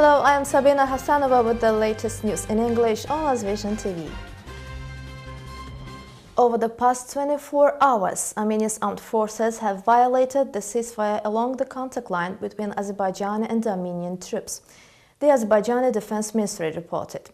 Hello, I am Sabina Hassanova with the latest news in English on AzVision TV. Over the past 24 hours, Armenia's armed forces have violated the ceasefire along the contact line between Azerbaijani and Armenian troops, the Azerbaijani Defense Ministry reported.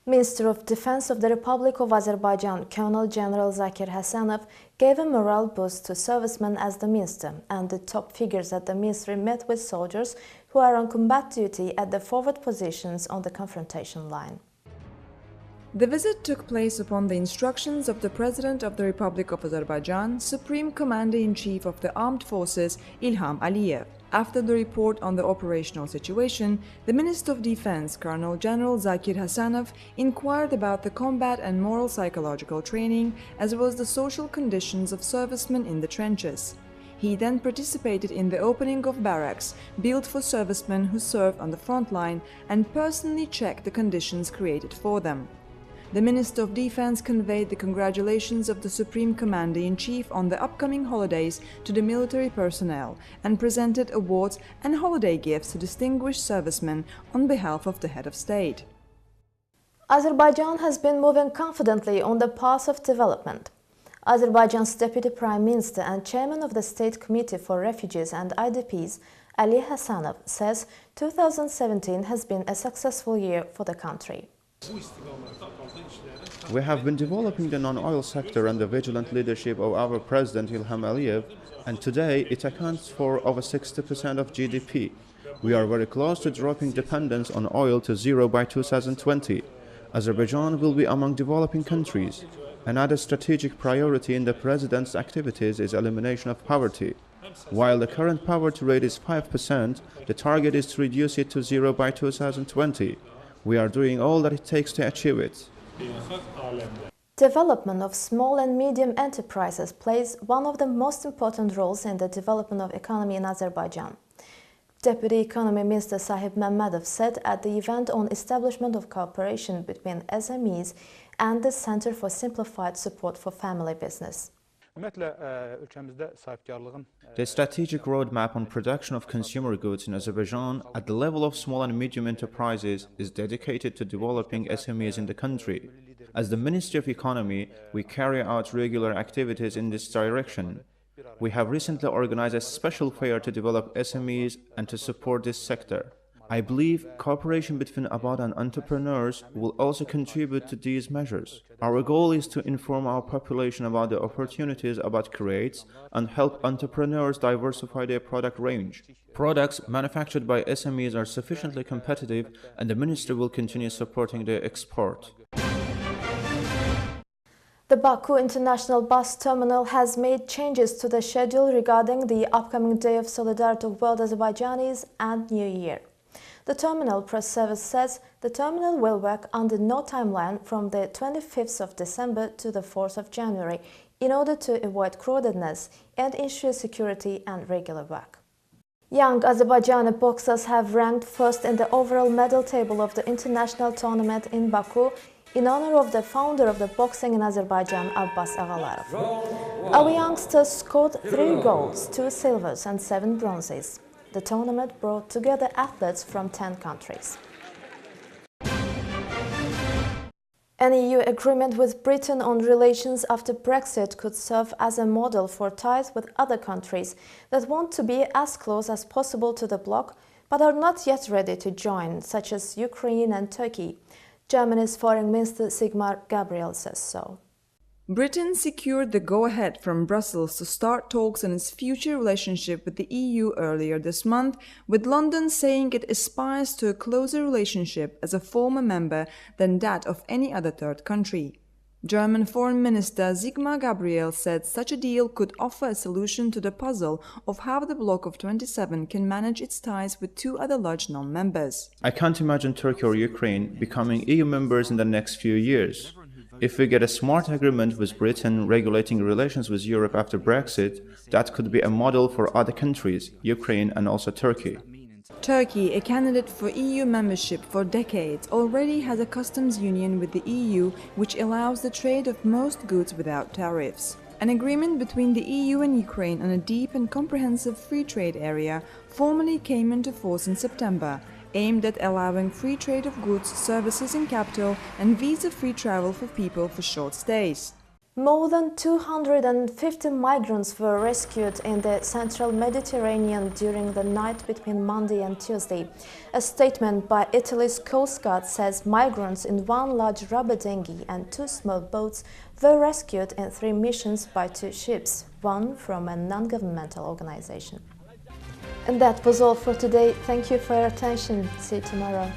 Minister of Defense of the Republic of Azerbaijan, Colonel General Zakir Hasanov, gave a morale boost to servicemen as the minister, and the top figures at the ministry met with soldiers who are on combat duty at the forward positions on the confrontation line. The visit took place upon the instructions of the President of the Republic of Azerbaijan, Supreme Commander-in-Chief of the Armed Forces, Ilham Aliyev. After the report on the operational situation, the Minister of Defense, Colonel General Zakir Hasanov, inquired about the combat and moral psychological training, as well as the social conditions of servicemen in the trenches. He then participated in the opening of barracks built for servicemen who served on the front line and personally checked the conditions created for them. The Minister of Defense conveyed the congratulations of the Supreme Commander-in-Chief on the upcoming holidays to the military personnel and presented awards and holiday gifts to distinguished servicemen on behalf of the head of state. Azerbaijan has been moving confidently on the path of development. Azerbaijan's Deputy Prime Minister and Chairman of the State Committee for Refugees and IDPs, Ali Hassanov, says 2017 has been a successful year for the country. We have been developing the non-oil sector under the vigilant leadership of our President Ilham Aliyev, and today it accounts for over 60% of GDP. We are very close to dropping dependence on oil to zero by 2020. Azerbaijan will be among developing countries. Another strategic priority in the President's activities is elimination of poverty. While the current poverty rate is 5%, the target is to reduce it to zero by 2020. We are doing all that it takes to achieve it. Development of small and medium enterprises plays one of the most important roles in the development of economy in Azerbaijan. Deputy Economy Minister Sahib Mehmedov said at the event on establishment of cooperation between SMEs and the Center for Simplified Support for Family Business. The strategic roadmap on production of consumer goods in Azerbaijan at the level of small and medium enterprises is dedicated to developing SMEs in the country. As the Ministry of Economy, we carry out regular activities in this direction. We have recently organized a special fair to develop SMEs and to support this sector. I believe cooperation between Abad and entrepreneurs will also contribute to these measures. Our goal is to inform our population about the opportunities Abad creates and help entrepreneurs diversify their product range. Products manufactured by SMEs are sufficiently competitive, and the Ministry will continue supporting their export. The Baku International Bus Terminal has made changes to the schedule regarding the upcoming Day of Solidarity of World Azerbaijanis and New Year. The terminal press service says the terminal will work under no timeline from the 25th of December to the 4th of January in order to avoid crowdedness and ensure security and regular work. Young Azerbaijani boxers have ranked first in the overall medal table of the international tournament in Baku in honor of the founder of the boxing in Azerbaijan, Abbas Aghalarov. Our youngsters scored 3 golds, 2 silvers and 7 bronzes. The tournament brought together athletes from 10 countries. An EU agreement with Britain on relations after Brexit could serve as a model for ties with other countries that want to be as close as possible to the bloc but are not yet ready to join, such as Ukraine and Turkey. Germany's Foreign Minister Sigmar Gabriel says so. Britain secured the go-ahead from Brussels to start talks on its future relationship with the EU earlier this month, with London saying it aspires to a closer relationship as a former member than that of any other third country. German Foreign Minister Sigmar Gabriel said such a deal could offer a solution to the puzzle of how the bloc of 27 can manage its ties with 2 other large non-members. I can't imagine Turkey or Ukraine becoming EU members in the next few years. If we get a smart agreement with Britain regulating relations with Europe after Brexit, that could be a model for other countries, Ukraine and also Turkey. Turkey, a candidate for EU membership for decades, already has a customs union with the EU which allows the trade of most goods without tariffs. An agreement between the EU and Ukraine on a deep and comprehensive free trade area formally came into force in September, aimed at allowing free trade of goods, services in capital and visa-free travel for people for short stays. More than 250 migrants were rescued in the central Mediterranean during the night between Monday and Tuesday. A statement by Italy's Coast Guard says migrants in one large rubber dinghy and 2 small boats were rescued in 3 missions by 2 ships, one from a non-governmental organization. And that was all for today. Thank you for your attention. See you tomorrow.